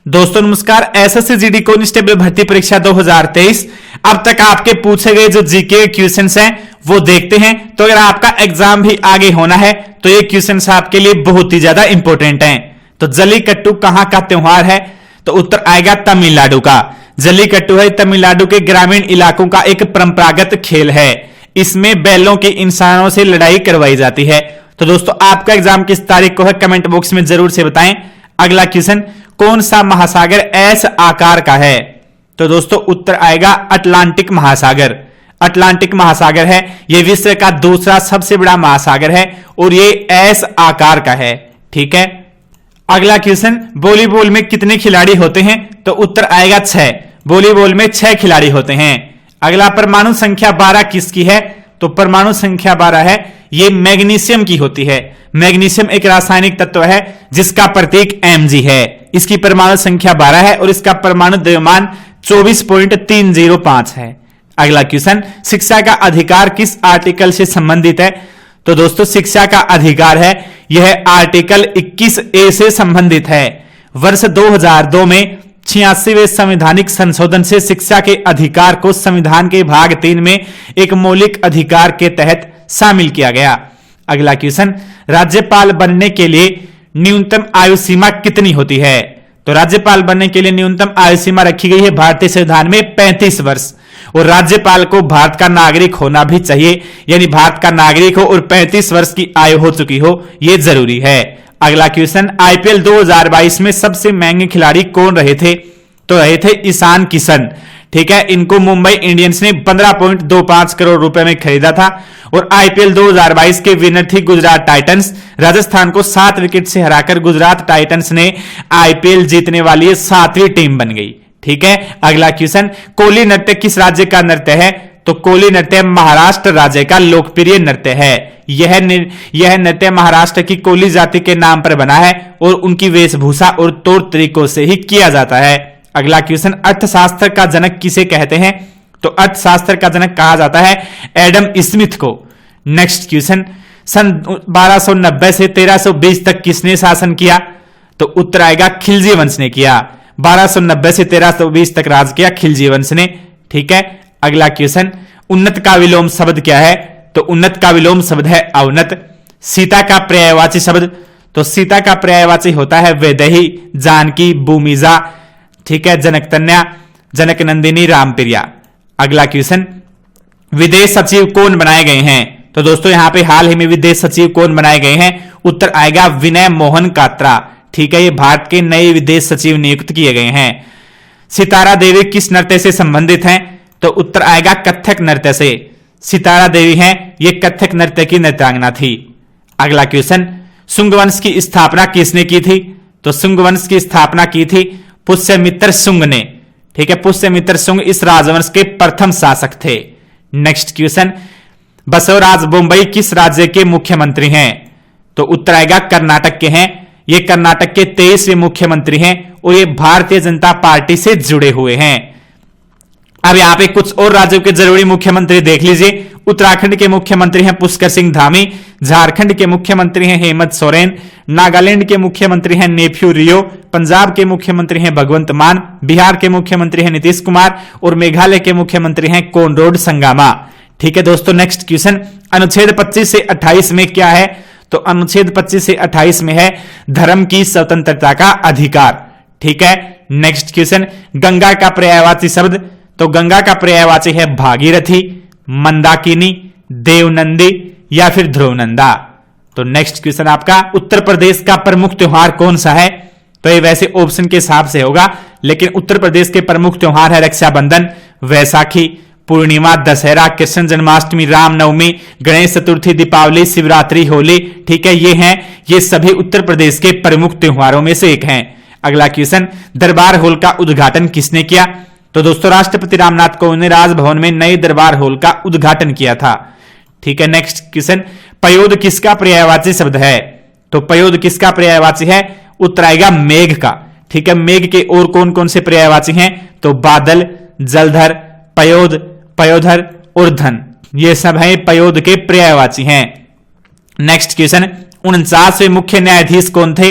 दोस्तों नमस्कार। SSC GD constable भर्ती परीक्षा 2023 अब तक आपके पूछे गए जो जीके क्वेश्चंस हैं वो देखते हैं। तो अगर आपका एग्जाम भी आगे होना है तो ये क्वेश्चंस आपके लिए बहुत ही ज्यादा इंपॉर्टेंट हैं। तो जल्लीकट्टू कहां का त्योहार है? तो उत्तर आएगा तमिलनाडु का। जल्लीकट्टू है तमिलनाडु के ग्रामीण इलाकों का एक परंपरागत खेल है। इसमें बैलों की इंसानों से लड़ाई करवाई जाती है। तो दोस्तों आपका एग्जाम किस तारीख को है कमेंट बॉक्स में जरूर से बताएं। अगला क्वेश्चन, कौन सा महासागर एस आकार का है? तो दोस्तों उत्तर आएगा अटलांटिक महासागर। अटलांटिक महासागर है, यह विश्व का दूसरा सबसे बड़ा महासागर है और यह एस आकार का है। ठीक है। अगला क्वेश्चन, वॉलीबॉल में कितने खिलाड़ी होते हैं? तो उत्तर आएगा 6। वॉलीबॉल में 6 खिलाड़ी होते हैं। अगला, परमाणु संख्या 12 किसकी है? तो परमाणु संख्या 12 है ये मैग्नीशियम की होती है। मैग्नीशियम एक रासायनिक तत्व है जिसका प्रतीक Mg है। इसकी परमाणु संख्या 12 है और इसका परमाणु द्रव्यमान 24.305 है। अगला क्वेश्चन, शिक्षा का अधिकार किस आर्टिकल से संबंधित है? तो दोस्तों शिक्षा का अधिकार है यह आर्टिकल 21A से संबंधित है। वर्ष 2002 में 86वें संवैधानिक संशोधन से शिक्षा के अधिकार को संविधान के भाग 3 में एक मौलिक अधिकार के तहत शामिल किया गया। अगला क्वेश्चन, राज्यपाल बनने के लिए न्यूनतम आयु सीमा कितनी होती है? तो राज्यपाल बनने के लिए न्यूनतम आयु सीमा रखी गई है भारतीय संविधान में 35 वर्ष और राज्यपाल को भारत का नागरिक होना भी चाहिए, यानी भारत का नागरिक हो और 35 वर्ष की आयु हो चुकी हो, यह जरूरी है। अगला क्वेश्चन, आईपीएल 2022 में सबसे महंगे खिलाड़ी कौन रहे थे? तो रहे थे ईशान किशन। ठीक है, इनको मुंबई इंडियंस ने 15.25 करोड़ रुपए में खरीदा था और आईपीएल 2022 के विनर थी गुजरात टाइटंस। राजस्थान को 7 विकेट से हराकर गुजरात टाइटंस ने आईपीएल जीतने वाली 7वीं टीम बन गई। ठीक है। अगला क्वेश्चन, कोली नृत्य किस राज्य का नृत्य है? तो कोली नृत्य महाराष्ट्र राज्य का लोकप्रिय नृत्य है। यह नृत्य महाराष्ट्र की कोली जाति के नाम पर बना है और उनकी वेशभूषा और तौर तरीकों से ही किया जाता है। अगला क्वेश्चन, अर्थशास्त्र का जनक किसे कहते हैं? तो अर्थशास्त्र का जनक कहा जाता है एडम स्मिथ को। नेक्स्ट क्वेश्चन, सन 1290 से 1320 तक किसने शासन किया? तो उत्तर आएगा खिलजी वंश ने किया। 1290 से 1320 तक राज किया खिलजी वंश ने। ठीक है। अगला क्वेश्चन, उन्नत का विलोम शब्द क्या है? तो उन्नत का विलोम शब्द है अवनत। सीता का पर्यायवाची शब्द? तो सीता का पर्यायवाची होता है वैदेही, जानकी, भूमिजा। ठीक है। जनकतन्या, जनक नंदिनी, रामप्रिया। अगला क्वेश्चन, विदेश सचिव कौन बनाए गए हैं? तो दोस्तों यहां पे हाल ही में विदेश सचिव कौन बनाए गए हैं? उत्तर आएगा विनय मोहन कात्रा। ठीक है, ये भारत के नए विदेश सचिव नियुक्त किए गए हैं। सितारा देवी किस नृत्य से संबंधित हैं? तो उत्तर आएगा कथक नृत्य से। सितारा देवी हैं ये कथक नृत्य की नृत्यांगना थी। अगला क्वेश्चन, शुंग वंश की स्थापना किसने की थी? तो शुंग वंश की स्थापना की थी पुष्यमित्र शुंग ने। ठीक है, पुष्यमित्र शुंग इस राजवंश के प्रथम शासक थे। नेक्स्ट क्वेश्चन, बसवराज बोम्बई किस राज्य के मुख्यमंत्री हैं? तो उत्तर आएगा कर्नाटक के हैं। ये कर्नाटक के 23वें मुख्यमंत्री हैं और ये भारतीय जनता पार्टी से जुड़े हुए हैं। अब यहां पे कुछ और राज्यों के जरूरी मुख्यमंत्री देख लीजिए। उत्तराखंड के मुख्यमंत्री हैं पुष्कर सिंह धामी, झारखंड के मुख्यमंत्री हैं हेमंत सोरेन, नागालैंड के मुख्यमंत्री हैं नेफ्यू रियो, पंजाब के मुख्यमंत्री हैं भगवंत मान, बिहार के मुख्यमंत्री हैं नीतीश कुमार और मेघालय के मुख्यमंत्री हैं कोनराड संगमा। ठीक है दोस्तों। नेक्स्ट क्वेश्चन, अनुच्छेद 25 से 28 में क्या है? तो अनुच्छेद 25 से 28 में है धर्म की स्वतंत्रता का अधिकार। ठीक है। नेक्स्ट क्वेश्चन, गंगा का पर्यायवाची शब्द? तो गंगा का पर्यायवाची है भागीरथी, मंदाकिनी, देवनंदी या फिर ध्रुवनंदा। तो नेक्स्ट क्वेश्चन आपका, उत्तर प्रदेश का प्रमुख त्योहार कौन सा है? तो ये वैसे ऑप्शन के हिसाब से होगा, लेकिन उत्तर प्रदेश के प्रमुख त्योहार है रक्षाबंधन, वैसाखी, पूर्णिमा, दशहरा, कृष्ण जन्माष्टमी, रामनवमी, गणेश चतुर्थी, दीपावली, शिवरात्रि, होली। ठीक है, ये सभी उत्तर प्रदेश के प्रमुख त्योहारों में से एक हैं। अगला क्वेश्चन, दरबार हॉल का उद्घाटन किसने किया? तो दोस्तों राष्ट्रपति रामनाथ कोविंद ने राजभवन में नए दरबार हॉल का उद्घाटन किया था। ठीक है। नेक्स्ट क्वेश्चन, पयोद किसका पर्यायवाची शब्द है? तो पयोद किसका पर्यायवाची है? उत्तर आएगा मेघ का। ठीक है, मेघ के और कौन कौन से पर्यायवाची हैं? तो बादल, जलधर, पयोद, पयोधर और धन, ये सब हैं पयोद के पर्यायवाची हैं। नेक्स्ट क्वेश्चन, 49वें मुख्य न्यायाधीश कौन थे?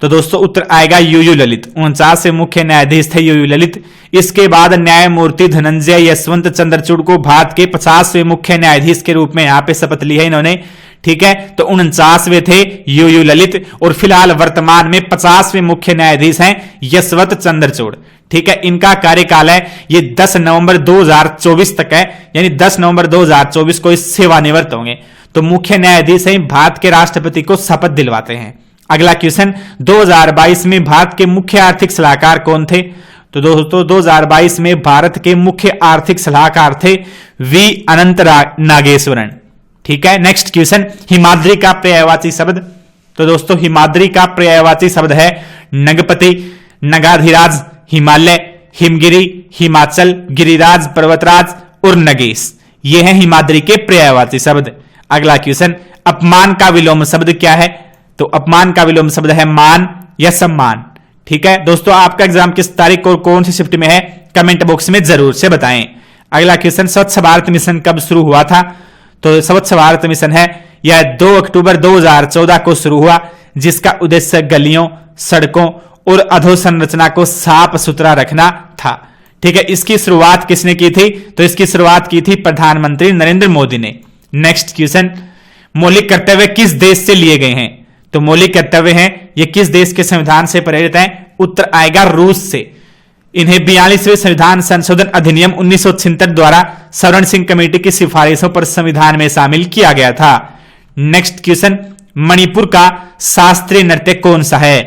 तो दोस्तों उत्तर आएगा यूयू ललित। 49वें मुख्य न्यायाधीश थे यूयू ललित। इसके बाद न्यायमूर्ति धनंजय यशवंत चंद्रचूड़ को भारत के 50वें मुख्य न्यायाधीश के रूप में यहां पे शपथ ली है इन्होंने, ठीक है। तो 49वें थे यूयू ललित और फिलहाल वर्तमान में 50वें मुख्य न्यायाधीश हैं यशवंत चंद्रचूड़, ठीक है। इनका कार्यकाल है ये 10 नवंबर 2024 तक है, यानी 10 नवंबर 2024 को इस सेवानिवृत्त होंगे। तो मुख्य न्यायाधीश हैं भारत के राष्ट्रपति को शपथ दिलवाते हैं। अगला क्वेश्चन, 2022 में भारत के मुख्य आर्थिक सलाहकार कौन थे? तो दोस्तों 2022 में भारत के मुख्य आर्थिक सलाहकार थे वी अनंत नागेश्वरन, ठीक है। नेक्स्ट क्वेश्चन, हिमाद्री का पर्यायवाची शब्द? तो दोस्तों हिमाद्री का पर्यायवाची शब्द है नगपति, नगाधिराज, हिमालय, हिमगिरी, हिमाचल, गिरिराज, पर्वतराज और नगेश। ये है हिमाद्री के पर्यायवाची शब्द। अगला क्वेश्चन, अपमान का विलोम शब्द क्या है? तो अपमान का विलोम शब्द है मान या सम्मान, ठीक है। दोस्तों आपका एग्जाम किस तारीख और कौन सी शिफ्ट में है कमेंट बॉक्स में जरूर से बताएं। अगला क्वेश्चन, स्वच्छ भारत मिशन कब शुरू हुआ था? तो स्वच्छ भारत मिशन है यह 2 अक्टूबर 2014 को शुरू हुआ, जिसका उद्देश्य गलियों, सड़कों और अधोसंरचना को साफ सुथरा रखना था, ठीक है। इसकी शुरुआत किसने की थी? तो इसकी शुरुआत की थी प्रधानमंत्री नरेंद्र मोदी ने। नेक्स्ट क्वेश्चन, मौलिक कर्तव्य किस देश से लिए गए हैं? तो मौलिक कर्तव्य हैं ये किस देश के संविधान से प्रेरित हैं? उत्तर आएगा रूस से। इन्हें 42वें संविधान संशोधन अधिनियम 1976 द्वारा सवर्ण सिंह कमेटी की सिफारिशों पर संविधान में शामिल किया गया था। नेक्स्ट क्वेश्चन, मणिपुर का शास्त्रीय नृत्य कौन सा है?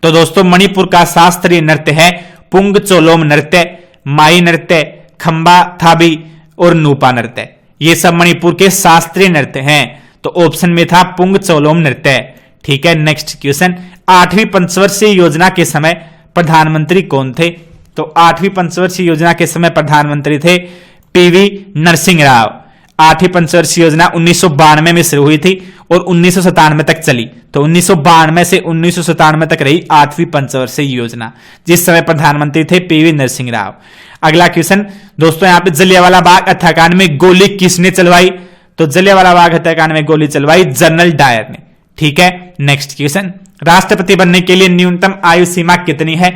तो दोस्तों मणिपुर का शास्त्रीय नृत्य है पुंग चोलोम नृत्य, माई नृत्य, खंबा थाबी और नूपा नृत्य। ये सब मणिपुर के शास्त्रीय नृत्य हैं। तो ऑप्शन में था पुंग चोलोम नृत्य, ठीक है। नेक्स्ट क्वेश्चन, 8वीं पंचवर्षीय योजना के समय प्रधानमंत्री कौन थे? तो 8वीं पंचवर्षीय योजना के समय प्रधानमंत्री थे पीवी नरसिंह राव। 8वीं पंचवर्षीय योजना 1992 में शुरू हुई थी और 1997 तक चली। तो 1992 से 1997 तक रही 8वीं पंचवर्षीय योजना, जिस समय प्रधानमंत्री थे पीवी नरसिंह राव। अगला क्वेश्चन, दोस्तों यहां पे जलियांवाला बाग हत्याकांड में गोली किसने चलवाई? तो जलियांवाला बाग हत्याकांड में गोली चलवाई जनरल डायर ने, ठीक है। नेक्स्ट क्वेश्चन, राष्ट्रपति बनने के लिए न्यूनतम आयु सीमा कितनी है?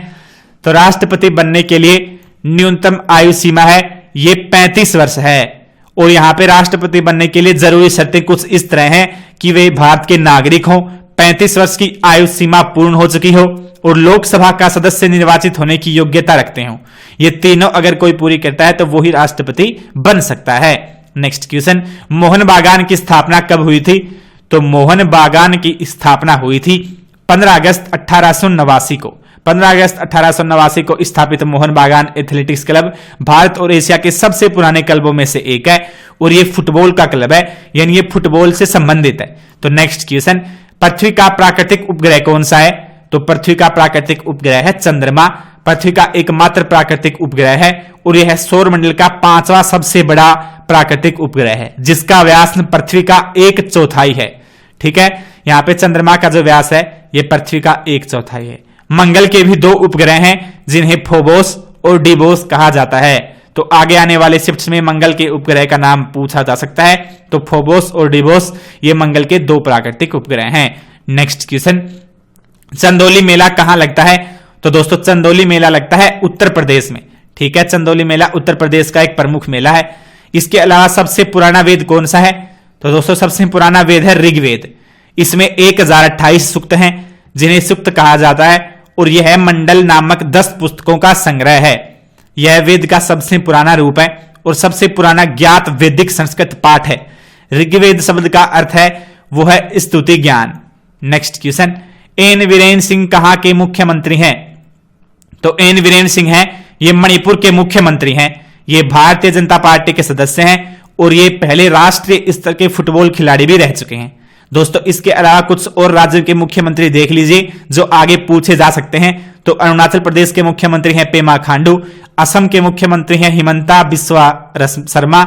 तो राष्ट्रपति बनने के लिए न्यूनतम आयु सीमा है ये 35 वर्ष है। और यहां पे राष्ट्रपति बनने के लिए जरूरी शर्तें कुछ इस तरह हैं कि वे भारत के नागरिक हों, 35 वर्ष की आयु सीमा पूर्ण हो चुकी हो और लोकसभा का सदस्य निर्वाचित होने की योग्यता रखते हो। ये तीनों अगर कोई पूरी करता है तो वो ही राष्ट्रपति बन सकता है। नेक्स्ट क्वेश्चन, मोहन बागान की स्थापना कब हुई थी? तो मोहन बागान की स्थापना हुई थी 15 अगस्त 1889 को। 15 अगस्त 1889 को स्थापित मोहन बागान एथलेटिक्स क्लब भारत और एशिया के सबसे पुराने क्लबों में से एक है और ये फुटबॉल का क्लब है, यानी ये फुटबॉल से संबंधित है। तो नेक्स्ट क्वेश्चन, पृथ्वी का प्राकृतिक उपग्रह कौन सा है? तो पृथ्वी का प्राकृतिक उपग्रह है चंद्रमा। पृथ्वी का एकमात्र प्राकृतिक उपग्रह है और यह सौरमंडल का 5वां सबसे बड़ा प्राकृतिक उपग्रह है, जिसका व्यास पृथ्वी का 1/4 है, ठीक है। यहां पे चंद्रमा का जो व्यास है ये पृथ्वी का 1/4 है। मंगल के भी 2 उपग्रह हैं जिन्हें फोबोस और डिबोस कहा जाता है। तो आगे आने वाले शिफ्ट्स में मंगल के उपग्रह का नाम पूछा जा सकता है। तो फोबोस और डिबोस ये मंगल के 2 प्राकृतिक उपग्रह हैं। नेक्स्ट क्वेश्चन, चंदौली मेला कहां लगता है? तो दोस्तों चंदौली मेला लगता है उत्तर प्रदेश में, ठीक है। चंदौली मेला उत्तर प्रदेश का एक प्रमुख मेला है। इसके अलावा सबसे पुराना वेद कौन सा है? तो दोस्तों सबसे पुराना वेद है ऋग्वेद। इसमें 1028 सूक्त हैं जिन्हें सूक्त कहा जाता है और यह है मंडल नामक 10 पुस्तकों का संग्रह है। यह वेद का सबसे पुराना रूप है और सबसे पुराना ज्ञात वैदिक संस्कृत पाठ है। ऋग्वेद शब्द का अर्थ है वो है स्तुति ज्ञान। Next question, N Biren Singh कहां के मुख्यमंत्री हैं? तो एन वीरेन सिंह हैं ये मणिपुर के मुख्यमंत्री हैं। ये भारतीय जनता पार्टी के सदस्य हैं और ये पहले राष्ट्रीय स्तर के फुटबॉल खिलाड़ी भी रह चुके हैं। दोस्तों इसके अलावा कुछ और राज्यों के मुख्यमंत्री देख लीजिए जो आगे पूछे जा सकते हैं। तो अरुणाचल प्रदेश के मुख्यमंत्री हैं पेमा खांडू, असम के मुख्यमंत्री हैं हिमंता बिस्वा शर्मा,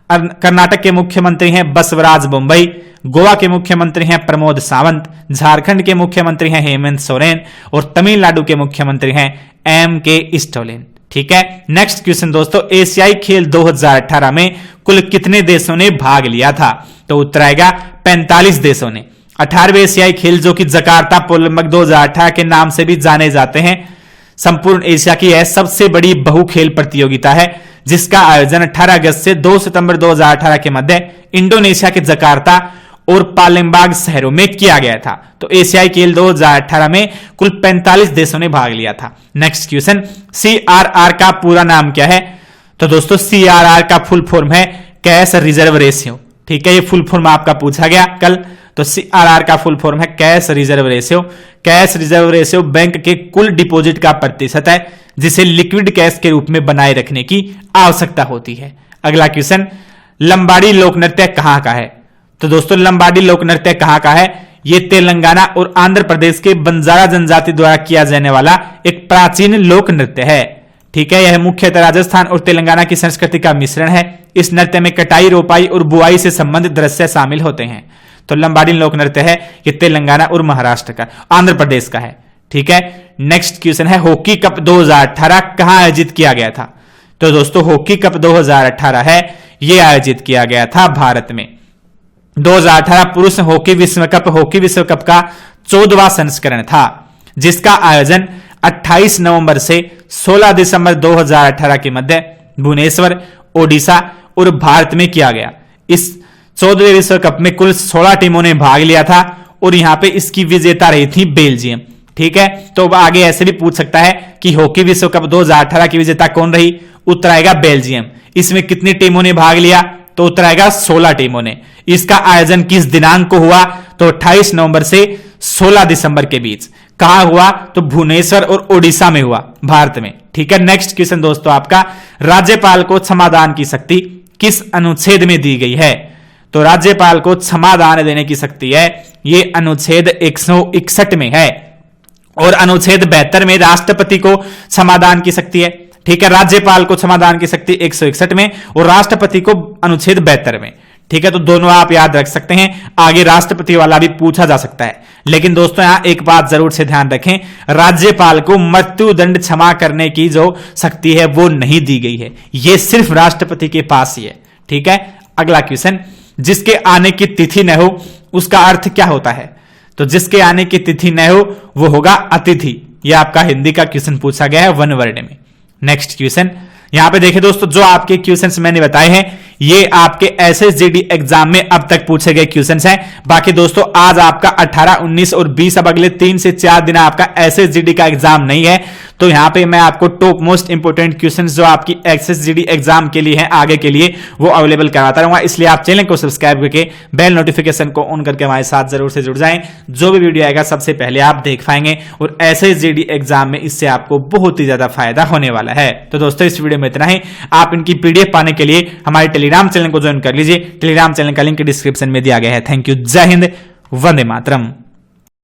कर्नाटक के मुख्यमंत्री हैं बसवराज बोम्बई, गोवा के मुख्यमंत्री हैं प्रमोद सावंत, झारखंड के मुख्यमंत्री हैं हेमंत सोरेन और तमिलनाडु के मुख्यमंत्री हैं एम के स्टालिन, ठीक है। नेक्स्ट क्वेश्चन दोस्तों, एशियाई खेल 2018 में कुल कितने देशों ने भाग लिया था? तो उत्तर आएगा 45 देशों ने। 18वें एशियाई खेल जो कि जकार्ता ओलंपिक 2018 के नाम से भी जाने जाते हैं, संपूर्ण एशिया की यह सबसे बड़ी बहु खेल प्रतियोगिता है जिसका आयोजन 18 अगस्त से 2 सितंबर 2018 के मध्य इंडोनेशिया के जकार्ता और पालेमबांग शहरों में किया गया था। तो एशियाई खेल 2018 में कुल 45 देशों ने भाग लिया था। नेक्स्ट क्वेश्चन, CRR का पूरा नाम क्या है? तो दोस्तों CRR का फुल फॉर्म है कैश रिजर्व रेशियो। ठीक है, ये फुल फॉर्म आपका पूछा गया कल। तो CRR का फुल फॉर्म है cash reserve ratio. Cash reserve ratio bank के कुल डिपॉजिट का प्रतिशत है जिसे लिक्विड कैश के रूप में बनाए रखने की आवश्यकता होती है। अगला क्वेश्चन, लंबाड़ी लोक नृत्य कहां का है? तो दोस्तों लंबाड़ी लोक नृत्य कहां का है? ये तेलंगाना और आंध्र प्रदेश के बंजारा जनजाति द्वारा किया जाने वाला एक प्राचीन लोक नृत्य है। ठीक है, यह मुख्यतः राजस्थान और तेलंगाना की संस्कृति का मिश्रण है। इस नृत्य में कटाई, रोपाई और बुआई से संबंधित दृश्य शामिल होते हैं। तो लंबाड़ी लोक नृत्य है ये तेलंगाना और महाराष्ट्र का, आंध्र प्रदेश का है। ठीक है, नेक्स्ट क्वेश्चन है हॉकी कप 2018 कहां आयोजित किया गया था? तो दोस्तों हॉकी कप 2018 है ये आयोजित किया गया था भारत में। 2018 पुरुष हॉकी विश्व कप का 14वां संस्करण था जिसका आयोजन 28 नवंबर से 16 दिसंबर 2018 के मध्य भुवनेश्वर, ओडिशा और भारत में किया गया। इस 14वें विश्व कप में कुल 16 टीमों ने भाग लिया था और यहां पे इसकी विजेता रही थी बेल्जियम। ठीक है, तो आगे ऐसे भी पूछ सकता है कि हॉकी विश्व कप 2018 की विजेता कौन रही? उत्तर आएगा बेल्जियम। इसमें कितनी टीमों ने भाग लिया? तो उत्तर आएगा 16 टीमों ने। इसका आयोजन किस दिनांक को हुआ? तो 28 नवंबर से 16 दिसंबर के बीच। कहां हुआ? तो भुवनेश्वर और ओडिशा में हुआ, भारत में। ठीक है, नेक्स्ट क्वेश्चन दोस्तों आपका, राज्यपाल को क्षमादान की शक्ति किस अनुच्छेद में दी गई है? तो राज्यपाल को क्षमादान देने की शक्ति है ये अनुच्छेद 161 में है और अनुच्छेद 72 में राष्ट्रपति को क्षमादान की शक्ति है। ठीक है, राज्यपाल को क्षमादान की शक्ति 161 में और राष्ट्रपति को अनुच्छेद 72 में। ठीक है, तो दोनों आप याद रख सकते हैं। आगे राष्ट्रपति वाला भी पूछा जा सकता है, लेकिन दोस्तों यहां एक बात जरूर से ध्यान रखें, राज्यपाल को मृत्युदंड क्षमा करने की जो शक्ति है वो नहीं दी गई है, ये सिर्फ राष्ट्रपति के पास ही है। ठीक है, अगला क्वेश्चन, जिसके आने की तिथि न हो उसका अर्थ क्या होता है? तो जिसके आने की तिथि न हो वो होगा अतिथि। यह आपका हिंदी का क्वेश्चन पूछा गया है 1 वर्ड में। नेक्स्ट क्वेश्चन, यहां पे देखिए दोस्तों, जो आपके क्वेश्चंस मैंने बताए हैं ये आपके SSGD एग्जाम में अब तक पूछे गए क्वेश्चंस हैं। बाकी दोस्तों आज आपका 18, 19 और 20 अब अगले 3 से 4 दिन आपका SSGD का एग्जाम नहीं है। तो यहां पे मैं आपको टॉप मोस्ट इंपोर्टेंट क्वेश्चंस जो आपकी SSGD एग्जाम के लिए हैं आगे के लिए वो अवेलेबल कराता रहूंगा। इसलिए आप चैनल को सब्सक्राइब करके बेल नोटिफिकेशन को ऑन करके हमारे साथ जरूर से जुड़ जाएं। जो भी वीडियो आएगा सबसे पहले आप देख पाएंगे और SSGD एग्जाम में इससे आपको बहुत ही ज्यादा फायदा होने वाला है। तो दोस्तों इस वीडियो में इतना ही। आप इनकी PDF पाने के लिए हमारे टेलीग्राम चैनल को ज्वाइन कर लीजिए। टेलीग्राम चैनल का लिंक डिस्क्रिप्शन में दिया गया है। थैंक यू, जय हिंद, वंदे मातरम।